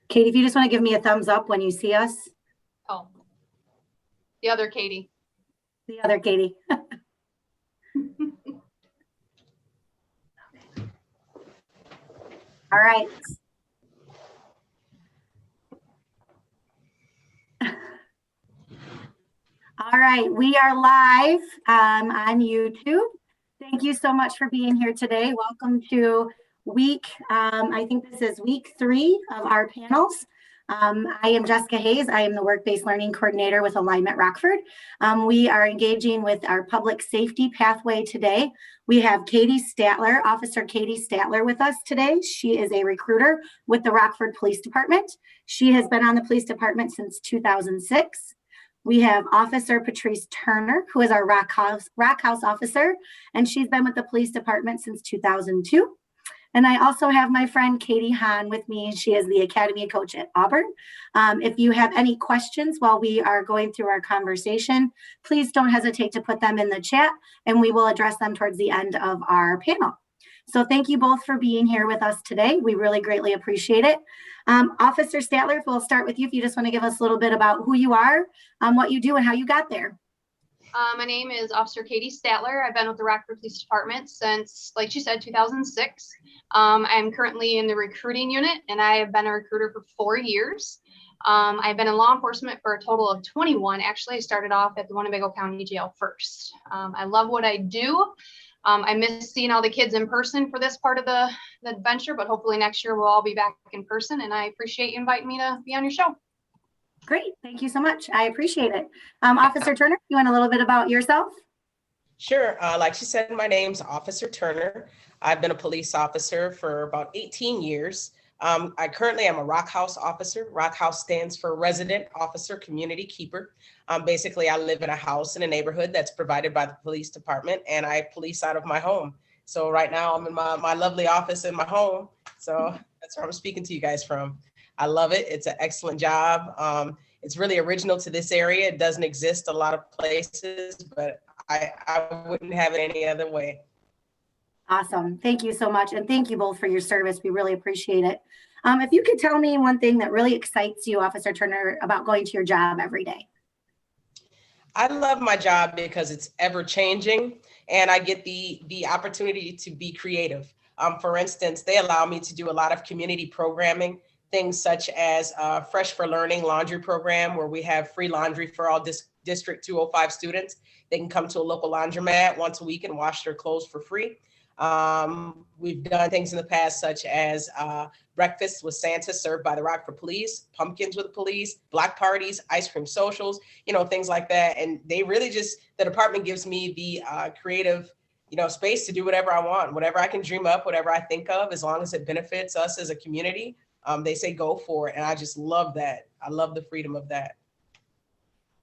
Katie, if you just want to give me a thumbs up when you see us. Oh, the other Katy. The other Katie. All right. All right, we are live on YouTube. Thank you so much for being here today. Welcome to I think this is week 3 of our panels. I am Jessica Hayes. I am the Work-Based Learning Coordinator with Alignment Rockford. We are engaging with our public safety pathway today. We have Katy Statler, Officer Katy Statler with us today. She is a recruiter with the Rockford Police Department. She has been on the police department since 2006. We have Officer Patrice Turner, who is our Rock House officer, and she's been with the police department since 2002. And I also have my friend Katy Hahn with me. She is the Academy coach at Auburn. If you have any questions while we are going through our conversation, please don't hesitate to put them in the chat, and we will address them towards the end of our panel. So thank you both for being here with us today. We really greatly appreciate it. Officer Statler, we'll start with you if you just want to give us a little bit about who you are, what you do, and how you got there. My name is Officer Katy Statler. I've been with the Rockford Police Department since, like she said, 2006. I'm currently in the recruiting unit, and I have been a recruiter for 4 years. I've been in law enforcement for a total of 21. Actually, I started off at the Winnebago County Jail first. I love what I do. I miss seeing all the kids in person for this part of the adventure, but hopefully next year we'll all be back in person, and I appreciate you inviting me to be on your show. Great. Thank you so much. I appreciate it. Officer Turner, you want a little bit about yourself? Sure. Like she said, my name's Officer Turner. I've been a police officer for about 18 years. I currently am a Rock House officer. Rock House stands for Resident Officer Community Keeper. Basically, I live in a house in a neighborhood that's provided by the police department, and I police out of my home. So right now I'm in my lovely office in my home. So that's where I'm speaking to you guys from. I love it. It's an excellent job. It's really original to this area. It doesn't exist a lot of places, but I wouldn't have it any other way. Awesome. Thank you so much. And thank you both for your service. We really appreciate it. If you could tell me one thing that really excites you, Officer Turner, about going to your job every day. I love my job because it's ever changing, and I get the opportunity to be creative. For instance, they allow me to do a lot of community programming, things such as Fresh for Learning laundry program, where we have free laundry for all District 205 students. They can come to a local laundromat once a week and wash their clothes for free. We've done things in the past such as breakfast with Santa served by the Rockford Police, pumpkins with the police, block parties, ice cream socials, things like that. And they really the department gives me the creative, space to do whatever I want, whatever I can dream up, whatever I think of, as long as it benefits us as a community. They say go for it. And I just love that. I love the freedom of that.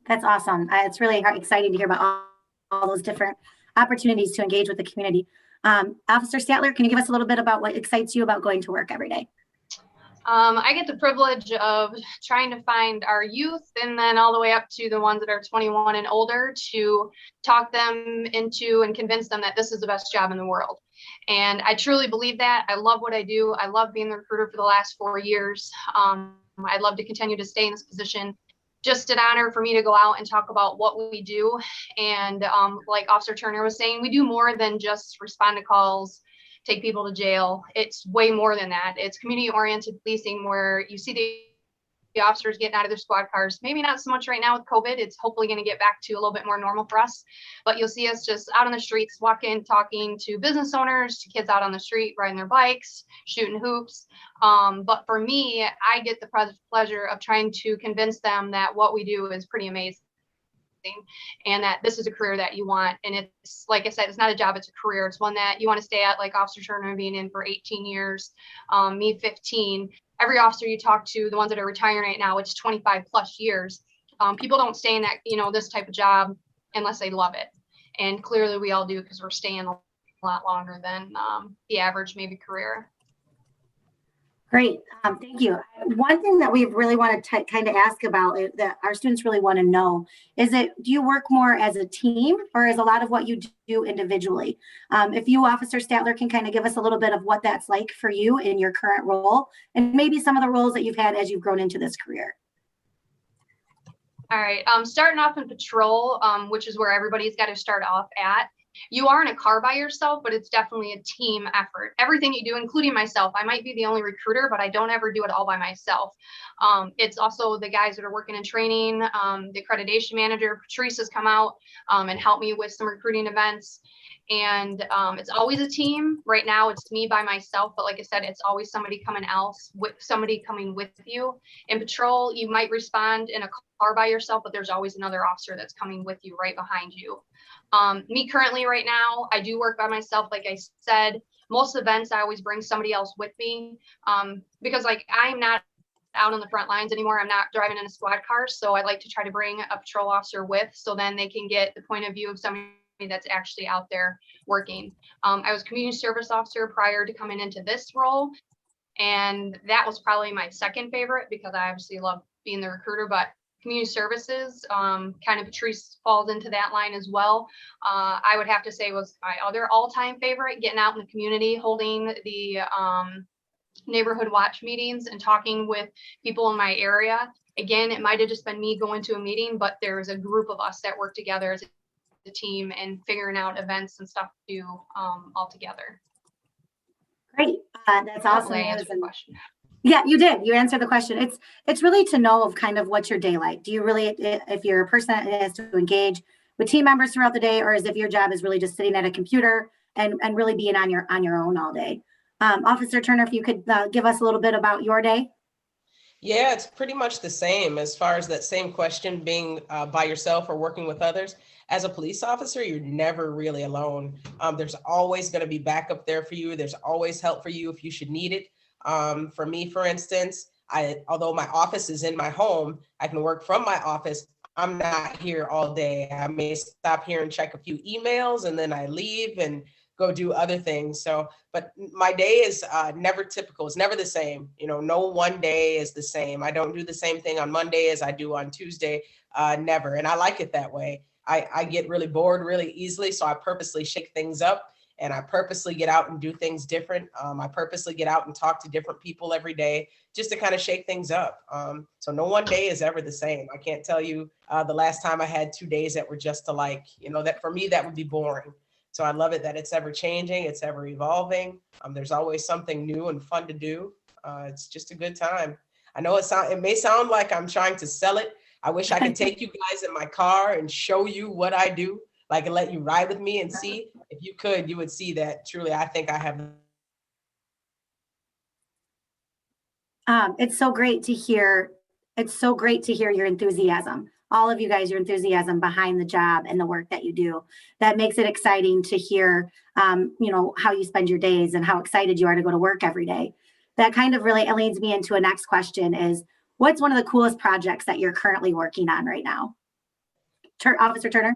That's awesome. It's really exciting to hear about all those different opportunities to engage with the community. Officer Statler, can you give us a little bit about what excites you about going to work every day? I get the privilege of trying to find our youth, and then all the way up to the ones that are 21 and older, to talk them into and convince them that this is the best job in the world. And I truly believe that. I love what I do. I love being the recruiter for the last 4 years. I'd love to continue to stay in this position. Just an honor for me to go out and talk about what we do. And like Officer Turner was saying, we do more than just respond to calls, take people to jail. It's way more than that. It's community-oriented policing, where you see the officers getting out of their squad cars. Maybe not so much right now with COVID. It's hopefully going to get back to a little bit more normal for us. But you'll see us just out on the streets, walking, talking to business owners, to kids out on the street, riding their bikes, shooting hoops. But for me, I get the pleasure of trying to convince them that what we do is pretty amazing, and that this is a career that you want. And it's, like I said, it's not a job, it's a career. It's one that you want to stay at, like Officer Turner being in for 18 years, me 15. Every officer you talk to, the ones that are retiring right now, it's 25 plus years. People don't stay in that, this type of job unless they love it. And clearly we all do, because we're staying a lot longer than the average maybe career. Great. Thank you. One thing that we really want to kind of ask about that our students really want to know is do you work more as a team or is a lot of what you do individually? If you, Officer Statler, can kind of give us a little bit of what that's like for you in your current role and maybe some of the roles that you've had as you've grown into this career. All right. Starting off in patrol, which is where everybody's got to start off at. You are in a car by yourself, but it's definitely a team effort. Everything you do, including myself, I might be the only recruiter, but I don't ever do it all by myself. It's also the guys that are working in training. The accreditation manager, Patrice, has come out and helped me with some recruiting events. And it's always a team. Right now, it's me by myself, but like I said, it's always somebody coming with you. In patrol, you might respond in a car by yourself, but there's always another officer that's coming with you right behind you. Me currently right now, I do work by myself. Like I said, most events, I always bring somebody else with me because like I'm not out on the front lines anymore. I'm not driving in a squad car. So I like to try to bring a patrol officer with so then they can get the point of view of somebody that's actually out there working. I was community service officer prior to coming into this role. And that was probably my second favorite because I obviously love being the recruiter, but community services, kind of Patrice falls into that line as well. I would have to say was my other all-time favorite, getting out in the community, holding the neighborhood watch meetings and talking with people in my area. Again, it might have just been me going to a meeting, but there was a group of us that worked together as a team and figuring out events and stuff to do all together. Great. That's awesome. I answered the question. Yeah, you did. You answered the question. It's really to know of kind of what's your day like. Do you really, if you're a person that has to engage with team members throughout the day, or is if your job is really just sitting at a computer and really being on your own all day? Officer Turner, if you could give us a little bit about your day. Yeah, it's pretty much the same as far as that same question being by yourself or working with others. As a police officer, you're never really alone. There's always going to be backup there for you. There's always help for you if you should need it. For me, for instance, although my office is in my home, I can work from my office. I'm not here all day. I may stop here and check a few emails and then I leave and go do other things. So, but my day is never typical. It's never the same. You know, no one day is the same. I don't do the same thing on Monday as I do on Tuesday, never. And I like it that way. I get really bored really easily. So I purposely shake things up and I purposely get out and do things different. I purposely get out and talk to different people every day just to kind of shake things up. So no one day is ever the same. I can't tell you the last time I had 2 days that were just alike. You know, that for me, that would be boring. So I love it that it's ever changing, it's ever evolving. There's always something new and fun to do. It's just a good time. I know it may sound like I'm trying to sell it. I wish I could take you guys in my car and show you what I do, like and let you ride with me and see. If you could, you would see that truly I think I have. It's so great to hear. It's so great to hear your enthusiasm. All of you guys, your enthusiasm behind the job and the work that you do. That makes it exciting to hear, you know, how you spend your days and how excited you are to go to work every day. That kind of really leads me into a next question is, what's one of the coolest projects that you're currently working on right now? Officer Turner?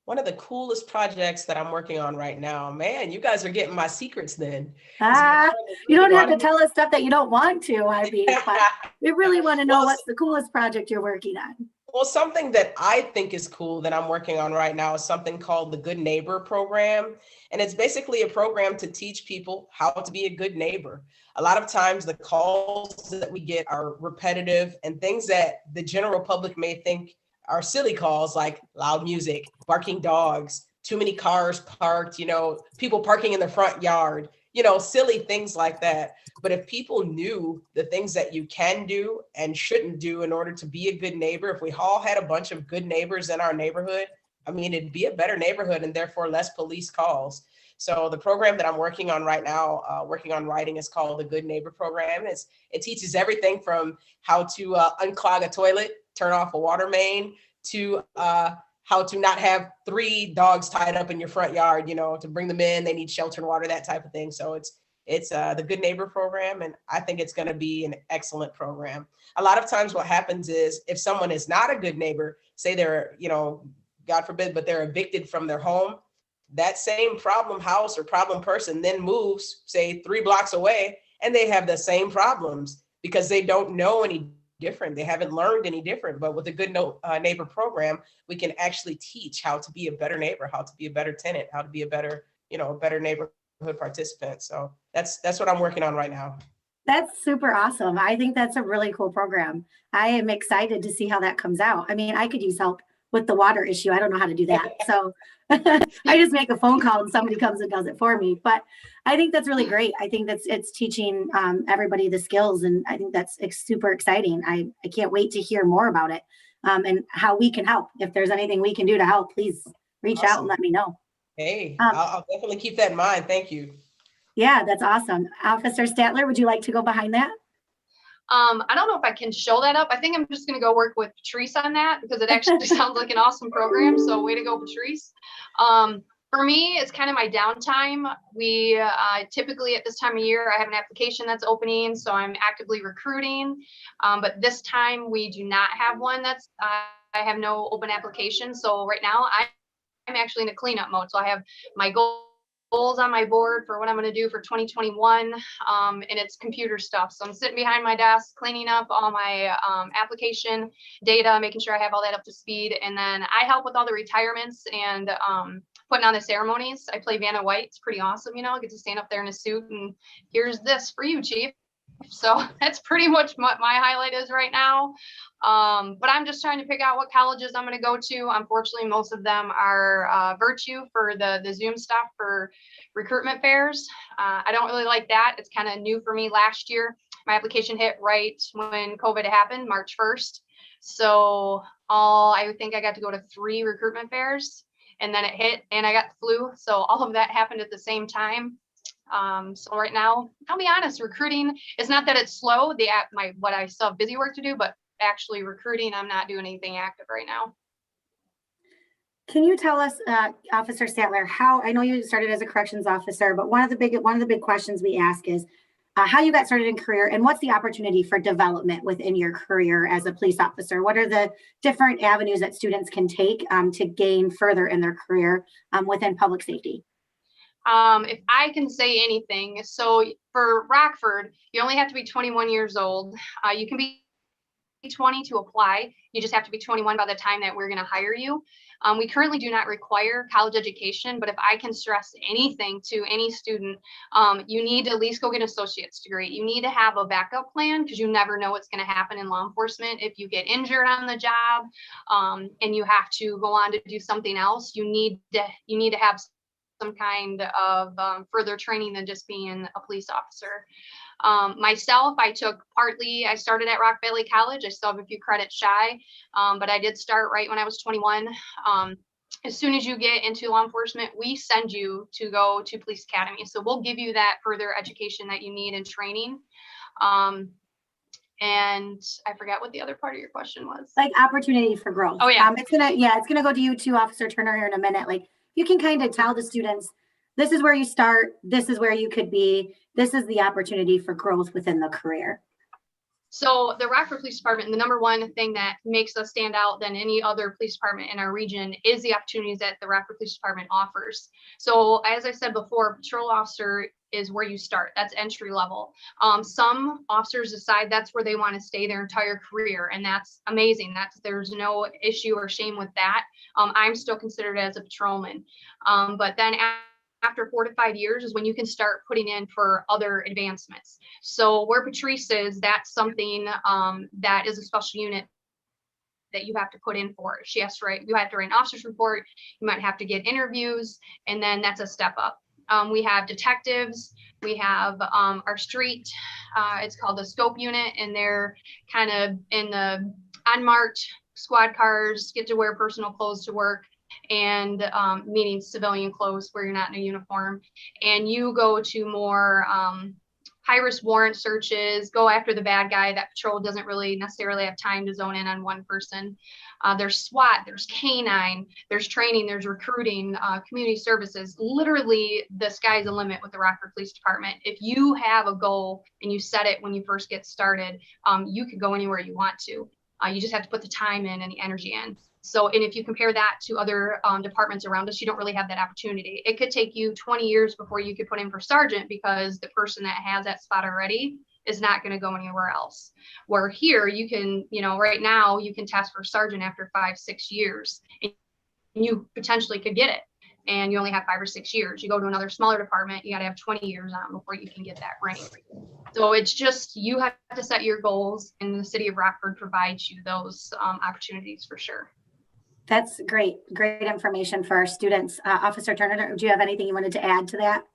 One of the coolest projects that I'm working on right now, man, you guys are getting my secrets then. You don't have to tell us stuff that you don't want to, I mean, but we really want to know what's the coolest project you're working on. Well, something that I think is cool that I'm working on right now is something called the Good Neighbor Program. And it's basically a program to teach people how to be a good neighbor. A lot of times the calls that we get are repetitive and things that the general public may think are silly calls, like loud music, barking dogs, too many cars parked, you know, people parking in the front yard, you know, silly things like that. But if people knew the things that you can do and shouldn't do in order to be a good neighbor, if we all had a bunch of good neighbors in our neighborhood, I mean, it'd be a better neighborhood and therefore less police calls. So the program that I'm working on right now, working on writing, is called the Good Neighbor Program. It teaches everything from how to unclog a toilet, turn off a water main, to how to not have 3 dogs tied up in your front yard, you know, to bring them in, they need shelter and water, that type of thing. So it's the Good Neighbor Program, and I think it's going to be an excellent program. A lot of times what happens is if someone is not a good neighbor, say they're, you know, God forbid, but they're evicted from their home, that same problem house or problem person then moves, say 3 blocks away, and they have the same problems because they don't know any different. They haven't learned any different. But with a good neighbor program, we can actually teach how to be a better neighbor, how to be a better tenant, how to be a better, a better neighborhood participant. So that's what I'm working on right now. That's super awesome. I think that's a really cool program. I am excited to see how that comes out. I mean, I could use help with the water issue. I don't know how to do that. So I just make a phone call and somebody comes and does it for me. But I think that's really great. I think it's teaching everybody the skills. And I think that's super exciting. I can't wait to hear more about it and how we can help. If there's anything we can do to help, please reach out and let me know. Hey, I'll definitely keep that in mind. Thank you. Yeah, that's awesome. Officer Stattler, would you like to go behind that? I don't know if I can show that up. I think I'm just going to go work with Patrice on that because it actually sounds like an awesome program. So way to go, Patrice. For me, it's kind of my downtime. We typically at this time of year, I have an application that's opening, so I'm actively recruiting. But this time we do not have one. I have no open application. So right now I'm actually in a cleanup mode. So I have my goals on my board for what I'm going to do for 2021, and it's computer stuff. So I'm sitting behind my desk cleaning up all my application data, making sure I have all that up to speed, and then I help with all the retirements and putting on the ceremonies. I play Vanna White. It's pretty awesome, I get to stand up there in a suit and here's this for you, Chief. So that's pretty much what my highlight is right now. But I'm just trying to pick out what colleges I'm going to go to. Unfortunately, most of them are virtue for the Zoom stuff for recruitment fairs. I don't really like that. It's kind of new for me last year. My application hit right when COVID happened, March 1st. So I think I got to go to 3 recruitment fairs and then it hit and I got the flu. So all of that happened at the same time. So right now, I'll be honest, recruiting, it's not that it's slow, what I still have busy work to do, but actually recruiting, I'm not doing anything active right now. Can you tell us, Officer Stattler, how, I know you started as a corrections officer, but one of the big questions we ask is how you got started in career and what's the opportunity for development within your career as a police officer? What are the different avenues that students can take to gain further in their career within public safety? If I can say anything, so for Rockford, you only have to be 21 years old. You can be 20 to apply. You just have to be 21 by the time that we're going to hire you. We currently do not require college education, but if I can stress anything to any student, you need to at least go get an associate's degree. You need to have a backup plan because you never know what's going to happen in law enforcement. If you get injured on the job and you have to go on to do something else, you need to have some kind of further training than just being a police officer. Myself, I started at Rock Valley College. I still have a few credits shy, but I did start right when I was 21. As soon as you get into law enforcement, we send you to go to police academy. So we'll give you that further education that you need and training. And I forgot what the other part of your question was. Like opportunity for growth. Oh yeah. It's gonna go to you too, Officer Turner, here in a minute. Like you can kind of tell the students, this is where you start, this is where you could be, this is the opportunity for growth within the career. So the Rockford Police Department, the number one thing that makes us stand out than any other police department in our region is the opportunities that the Rockford Police Department offers. So as I said before, patrol officer is where you start. That's entry level. Some officers decide that's where they want to stay their entire career, and that's amazing. There's no issue or shame with that. I'm still considered as a patrolman. But then after 4 to 5 years is when you can start putting in for other advancements. So where Patrice is, that's something that is a special unit that you have to put in for. You have to write an officer's report. You might have to get interviews, and then that's a step up. We have detectives. We have our street. It's called the scope unit, and they're kind of in the unmarked squad cars, get to wear personal clothes to work, and meaning civilian clothes where you're not in a uniform. And you go to more high-risk warrant searches, go after the bad guy. That patrol doesn't really necessarily have time to zone in on one person. There's SWAT, there's K-9, there's training, there's recruiting, community services. Literally, the sky's the limit with the Rockford Police Department. If you have a goal and you set it when you first get started, you could go anywhere you want to. You just have to put the time in and the energy in. So, and if you compare that to other departments around us, you don't really have that opportunity. It could take you 20 years before you could put in for sergeant because the person that has that spot already is not going to go anywhere else. Where here you can, right now you can test for sergeant after 5-6 years and you potentially could get it. And you only have 5 or 6 years. You go to another smaller department, you got to have 20 years on before you can get that rank. So it's just, you have to set your goals, and the city of Rockford provides you those opportunities for sure. That's great information for our students. Officer Turner, do you have anything you wanted to add to that?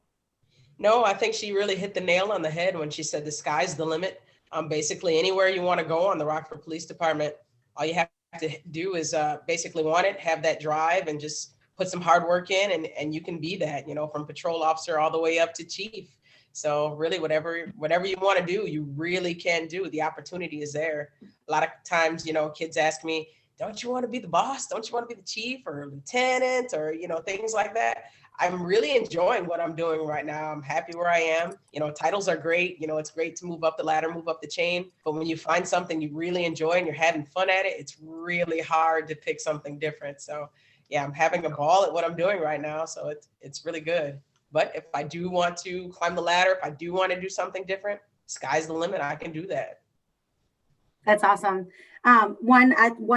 No, I think she really hit the nail on the head when she said the sky's the limit. Basically, anywhere you want to go on the Rockford Police Department, all you have to do is basically want it, have that drive, and just put some hard work in, and you can be that, from patrol officer all the way up to chief. So really, whatever you want to do, you really can do. The opportunity is there. A lot of times, kids ask me, don't you want to be the boss? Don't you want to be the chief or lieutenant or, things like that? I'm really enjoying what I'm doing right now. I'm happy where I am. Titles are great. It's great to move up the ladder, move up the chain. But when you find something you really enjoy and you're having fun at it, it's really hard to pick something different. So yeah, I'm having a ball at what I'm doing right now. So it's really good. But if I do want to climb the ladder, if I do want to do something different, sky's the limit. I can do that. That's awesome. One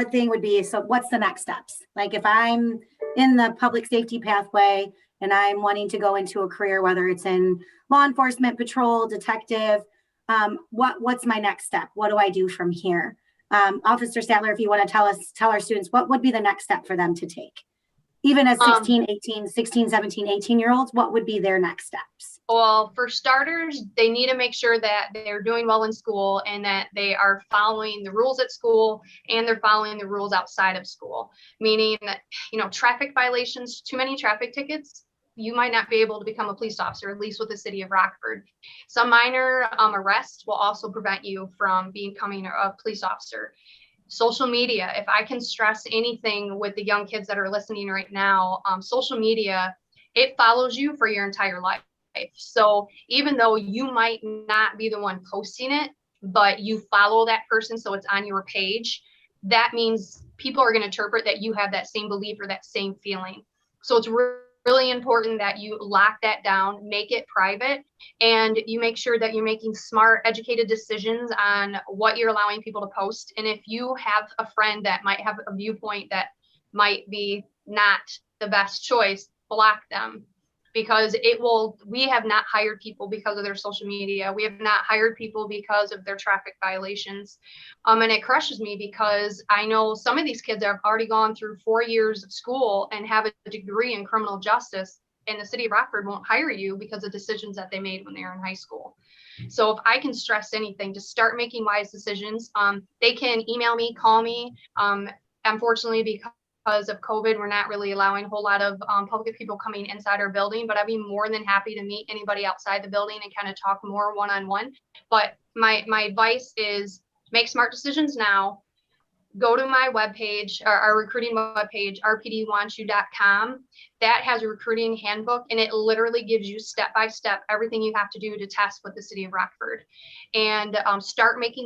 thing would be, so what's the next steps? Like if I'm in the public safety pathway and I'm wanting to go into a career, whether it's in law enforcement, patrol, detective, what's my next step? What do I do from here? Officer Stattler, if you want to tell our students, what would be the next step for them to take? Even as 16, 17, 18-year-olds, what would be their next steps? Well, for starters, they need to make sure that they're doing well in school and that they are following the rules at school and they're following the rules outside of school. Meaning that, traffic violations, too many traffic tickets, you might not be able to become a police officer, at least with the city of Rockford. Some minor arrests will also prevent you from becoming a police officer. Social media, if I can stress anything with the young kids that are listening right now, social media, it follows you for your entire life. So even though you might not be the one posting it, but you follow that person, so it's on your page, that means people are going to interpret that you have that same belief or that same feeling. So it's really important that you lock that down, make it private, and you make sure that you're making smart, educated decisions on what you're allowing people to post. And if you have a friend that might have a viewpoint that might be not the best choice, block them. Because we have not hired people because of their social media. We have not hired people because of their traffic violations. And it crushes me because I know some of these kids have already gone through 4 years of school and have a degree in criminal justice, and the city of Rockford won't hire you because of decisions that they made when they were in high school. So if I can stress anything, to start making wise decisions. They can email me, call me. Unfortunately, because of COVID, we're not really allowing a whole lot of public people coming inside our building, but I'd be more than happy to meet anybody outside the building and kind of talk more one-on-one. But my advice is make smart decisions now. Go to my webpage, our recruiting webpage, rpdwantsyou.com. That has a recruiting handbook, and it literally gives you step-by-step everything you have to do to test with the city of Rockford. And start making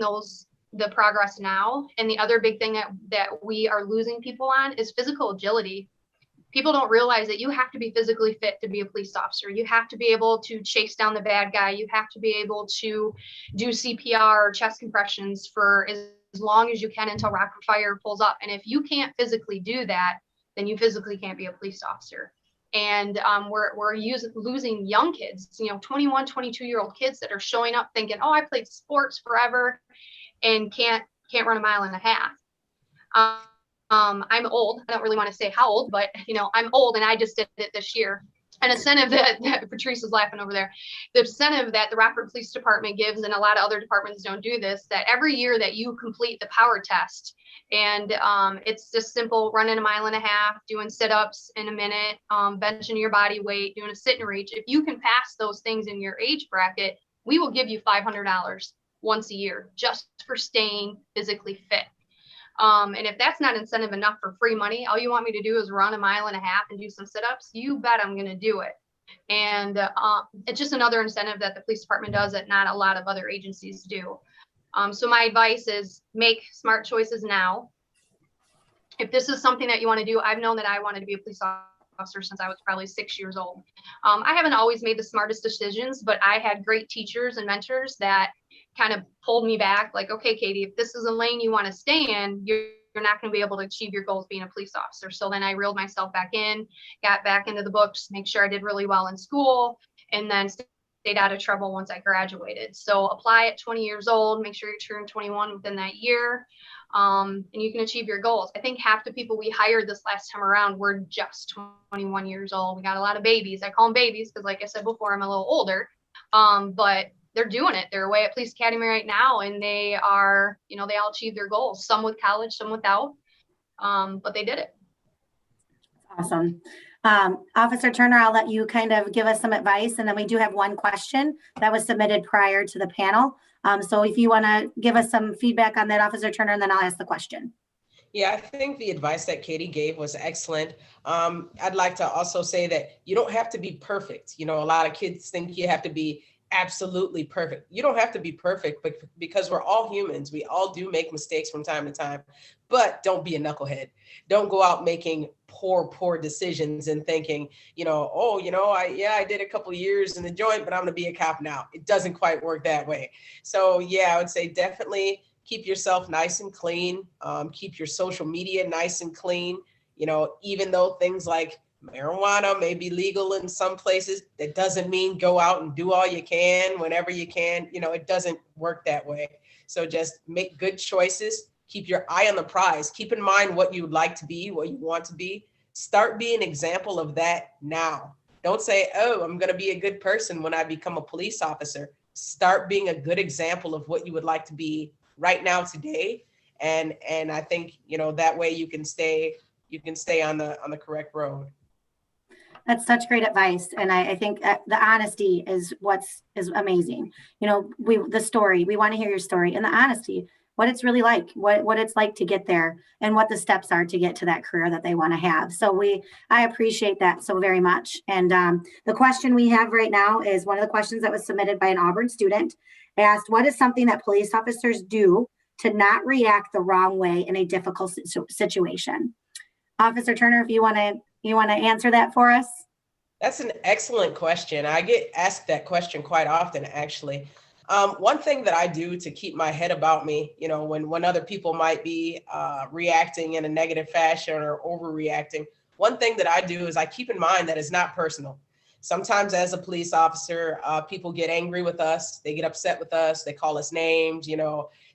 the progress now. And the other big thing that we are losing people on is physical agility. People don't realize that you have to be physically fit to be a police officer. You have to be able to chase down the bad guy. You have to be able to do CPR or chest compressions for as long as you can until Rockford Fire pulls up. And if you can't physically do that, then you physically can't be a police officer. And we're losing young kids, 21, 22-year-old kids that are showing up thinking, oh, I played sports forever and can't run a mile and a half. I'm old. I don't really want to say how old, but I'm old, and I just did it this year. An incentive that Patrice is laughing over there. The incentive that the Rockford Police Department gives, and a lot of other departments don't do this, that every year that you complete the power test, and it's just simple, running a mile and a half, doing sit-ups in a minute, benching your body weight, doing a sit and reach. If you can pass those things in your age bracket, we will give you $500 once a year just for staying physically fit. And if that's not incentive enough for free money, all you want me to do is run a mile and a half and do some sit-ups, you bet I'm going to do it. And it's just another incentive that the police department does that not a lot of other agencies do. So my advice is make smart choices now. if this is something that you want to do, I've known that I wanted to be a police officer since I was probably 6 years old. I haven't always made the smartest decisions, but I had great teachers and mentors that kind of pulled me back, like, okay, Katie, if this is a lane you want to stay in, you're not going to be able to achieve your goals being a police officer. So then I reeled myself back in, got back into the books, make sure I did really well in school, and then stayed out of trouble once I graduated. So apply at 20 years old, make sure you turn 21 within that year, and you can achieve your goals. I think half the people we hired this last time around were just 21 years old. We got a lot of babies. I call them babies because, like I said before, I'm a little older, but they're doing it. They're away at Police Academy right now, and they are, they all achieve their goals, some with college, some without, but they did it. Awesome. Officer Turner, I'll let you kind of give us some advice, and then we do have one question that was submitted prior to the panel. So if you want to give us some feedback on that, Officer Turner, and then I'll ask the question. Yeah, I think the advice that Katy gave was excellent. I'd like to also say that you don't have to be perfect. A lot of kids think you have to be absolutely perfect. You don't have to be perfect, but because we're all humans, we all do make mistakes from time to time, but don't be a knucklehead. Don't go out making poor decisions and thinking, I did a couple of years in the joint, but I'm going to be a cop now. It doesn't quite work that way. So yeah, I would say definitely keep yourself nice and clean. Keep your social media nice and clean. Even though things like marijuana may be legal in some places, that doesn't mean go out and do all you can whenever you can. It doesn't work that way. So just make good choices. Keep your eye on the prize. Keep in mind what you'd like to be, what you want to be. Start being an example of that now. Don't say, oh, I'm going to be a good person when I become a police officer. Start being a good example of what you would like to be right now today. And I think, that way you can stay on the correct road. That's such great advice. And I think the honesty is is amazing. We want to hear your story and the honesty, what it's really like, what it's like to get there and what the steps are to get to that career that they want to have. So I appreciate that so very much. And the question we have right now is one of the questions that was submitted by an Auburn student. Asked, what is something that police officers do to not react the wrong way in a difficult situation? Officer Turner, if you want to answer that for us. That's an excellent question. I get asked that question quite often, actually. One thing that I do to keep my head about me, when other people might be reacting in a negative fashion or overreacting, one thing that I do is I keep in mind that it's not personal. Sometimes as a police officer, people get angry with us. They get upset with us. They call us names,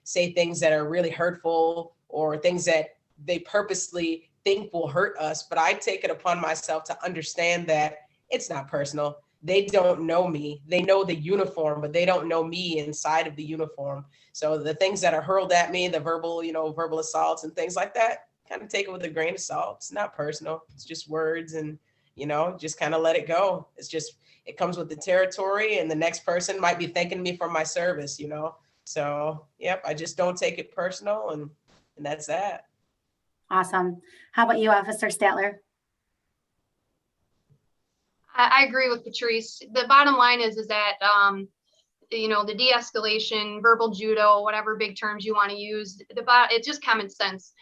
say things that are really hurtful or things that they purposely think will hurt us. But I take it upon myself to understand that it's not personal. They don't know me. They know the uniform, but they don't know me inside of the uniform. So the things that are hurled at me, the verbal assaults and things like that, kind of take it with a grain of salt. It's not personal. It's just words and just kind of let it go. It comes with the territory, and the next person might be thanking me for my service, So, yep, I just don't take it personal, and that's that. Awesome. How about you, Officer Statler? I agree with Patrice. The bottom line is that, the de-escalation, verbal judo, whatever big terms you want to use, it's just common sense.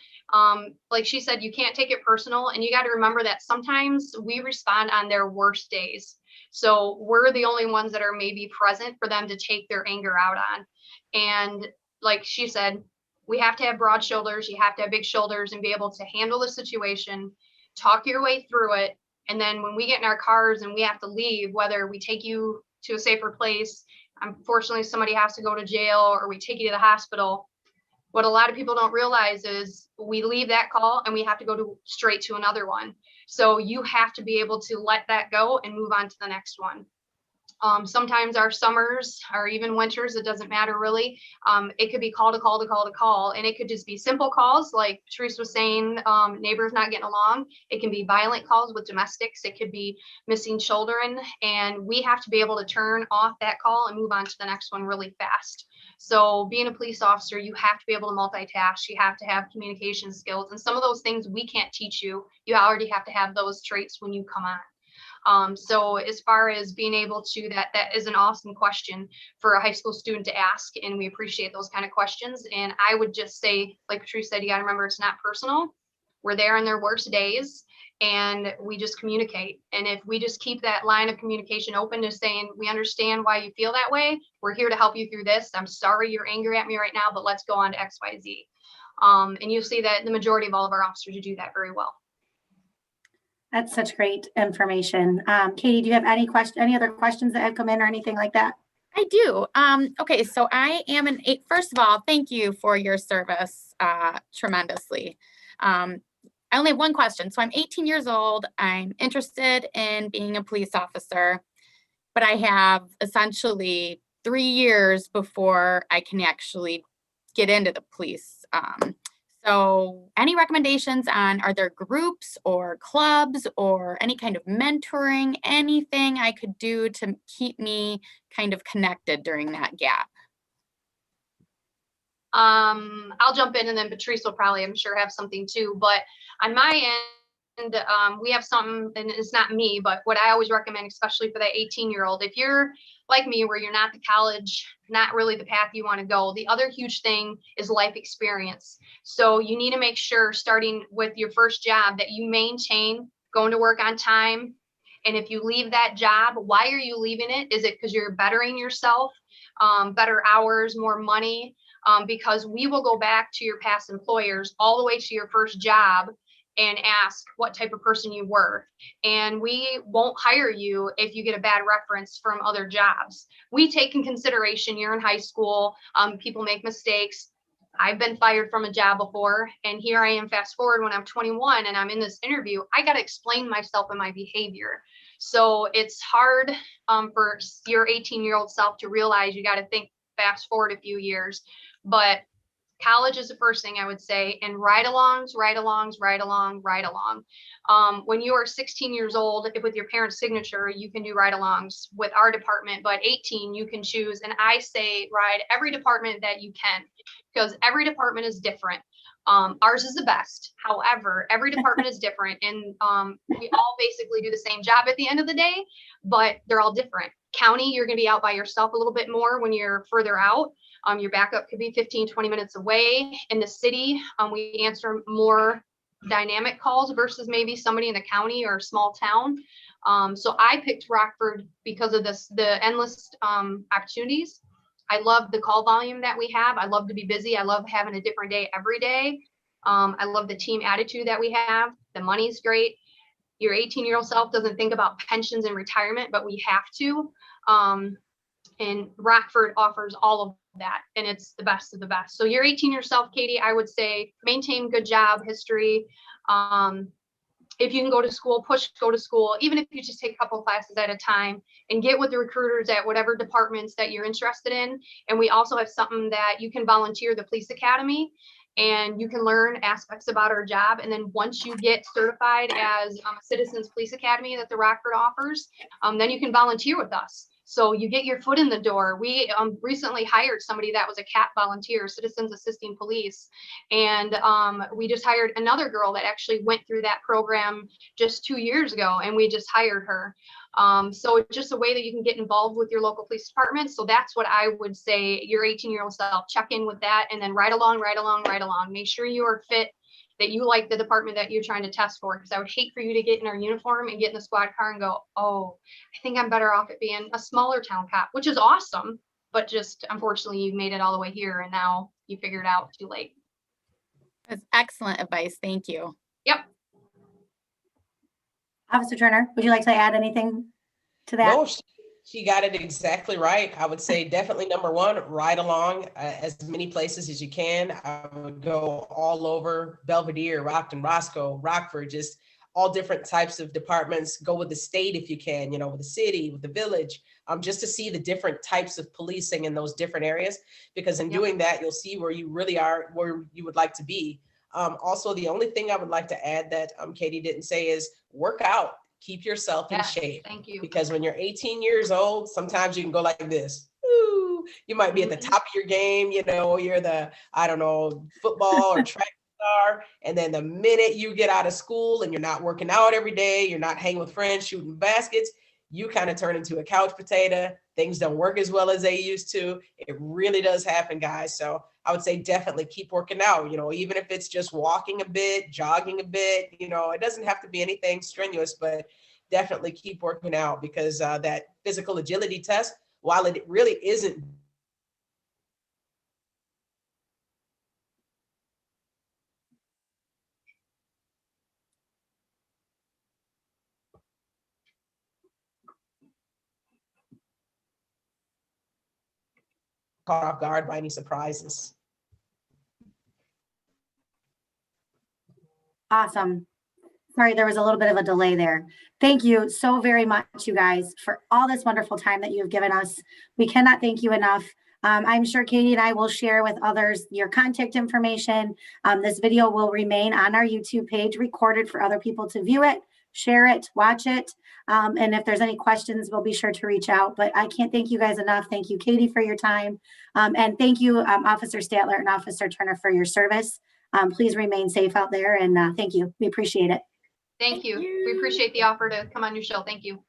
Like she said, you can't take it personal, and you got to remember that sometimes we respond on their worst days. So we're the only ones that are maybe present for them to take their anger out on. And like she said, we have to have broad shoulders. You have to have big shoulders and be able to handle the situation, talk your way through it. And then when we get in our cars and we have to leave, whether we take you to a safer place, unfortunately, somebody has to go to jail, or we take you to the hospital. What a lot of people don't realize is we leave that call and we have to go straight to another one. So you have to be able to let that go and move on to the next one. Sometimes our summers or even winters, it doesn't matter really. It could be call to call, and it could just be simple calls like Patrice was saying, neighbors not getting along. It can be violent calls with domestics. It could be missing children, and we have to be able to turn off that call and move on to the next one really fast. So being a police officer, you have to be able to multitask. You have to have communication skills, and some of those things we can't teach you. You already have to have those traits when you come on. So as far as being able to, that is an awesome question for a high school student to ask, and we appreciate those kind of questions. And I would just say, like Patrice said, you got to remember it's not personal. We're there on their worst days, and we just communicate. And if we just keep that line of communication open to saying, we understand why you feel that way. We're here to help you through this. I'm sorry you're angry at me right now, but let's go on to X, Y, Z. And you'll see that the majority of all of our officers do that very well. That's such great information. Katie, do you have any other questions that have come in or anything like that? I do. Okay, so I am first of all, thank you for your service tremendously. I only have one question. So I'm 18 years old. I'm interested in being a police officer, but I have essentially 3 years before I can actually get into the police. So any recommendations on, are there groups or clubs or any kind of mentoring, anything I could do to keep me kind of connected during that gap? I'll jump in, and then Patrice will probably, I'm sure, have something too. But on my end, we have something, and it's not me, but what I always recommend, especially for that 18-year-old, if you're like me, where you're not the college, not really the path you want to go, the other huge thing is life experience. So you need to make sure, starting with your first job, that you maintain going to work on time. And if you leave that job, why are you leaving it? Is it because you're bettering yourself, better hours, more money? Because we will go back to your past employers all the way to your first job and ask what type of person you were. And we won't hire you if you get a bad reference from other jobs. We take in consideration you're in high school, people make mistakes. I've been fired from a job before, and here I am, fast forward when I'm 21 and I'm in this interview, I got to explain myself and my behavior. So it's hard for your 18-year-old self to realize you got to think fast forward a few years. But college is the first thing I would say, and ride-alongs. When you are 16 years old, with your parent's signature, you can do ride-alongs with our department, but 18, you can choose. And I say ride every department that you can, because every department is different. Ours is the best. However, every department is different, and we all basically do the same job at the end of the day, but they're all different. County, you're going to be out by yourself a little bit more when you're further out. Your backup could be 15, 20 minutes away. In the city, we answer more dynamic calls versus maybe somebody in the county or a small town. So I picked Rockford because of the endless opportunities. I love the call volume that we have. I love to be busy. I love having a different day every day. I love the team attitude that we have. The money's great. Your 18-year-old self doesn't think about pensions and retirement, but we have to. And Rockford offers all of that, and it's the best of the best. So your 18 yourself, Katie, I would say maintain good job history. If you can go to school, go to school, even if you just take a couple classes at a time, and get with the recruiters at whatever departments that you're interested in. And we also have something that you can volunteer, the police academy, and you can learn aspects about our job. And then once you get certified as a Citizens Police Academy that the Rockford offers, then you can volunteer with us. So you get your foot in the door. We recently hired somebody that was a CAP volunteer, Citizens Assisting Police. And we just hired another girl that actually went through that program just 2 years ago, and we just hired her. So it's just a way that you can get involved with your local police department. So that's what I would say, your 18-year-old self, check in with that, and then ride along. Make sure you are fit, that you like the department that you're trying to test for. Because I would hate for you to get in our uniform and get in the squad car and go, oh, I think I'm better off at being a smaller town cop, which is awesome. But just unfortunately, you've made it all the way here, and now you figured it out too late. That's excellent advice. Thank you. Yep. Officer Turner, would you like to add anything to that? No, she got it exactly right. I would say definitely number one, ride along as many places as you can. I would go all over Belvedere, Rockton, Roscoe, Rockford, just all different types of departments. Go with the state if you can, with the city, with the village, just to see the different types of policing in those different areas, because in doing that, you'll see where you really are, where you would like to be. Also, the only thing I would like to add that Katie didn't say is work out. Keep yourself in shape. Thank you. Because when you're 18 years old, sometimes you can go like this. Ooh, you might be at the top of your game, you're the, I don't know, football or track star. And then the minute you get out of school and you're not working out every day, you're not hanging with friends, shooting baskets, you kind of turn into a couch potato. things don't work as well as they used to. It really does happen, guys. So I would say definitely keep working out, even if it's just walking a bit, jogging a bit, it doesn't have to be anything strenuous, but definitely keep working out, because that physical agility test, while it really isn't caught off guard by any surprises. Awesome. Sorry, there was a little bit of a delay there. Thank you so very much, you guys, for all this wonderful time that you've given us. We cannot thank you enough. I'm sure Katie and I will share with others your contact information. This video will remain on our YouTube page, recorded for other people to view it, share it, watch it. And if there's any questions, we'll be sure to reach out. But I can't thank you guys enough. Thank you, Katie, for your time. And thank you, Officer Statler and Officer Turner, for your service. Please remain safe out there, and thank you. We appreciate it. Thank you. We appreciate the offer to come on your show. Thank you.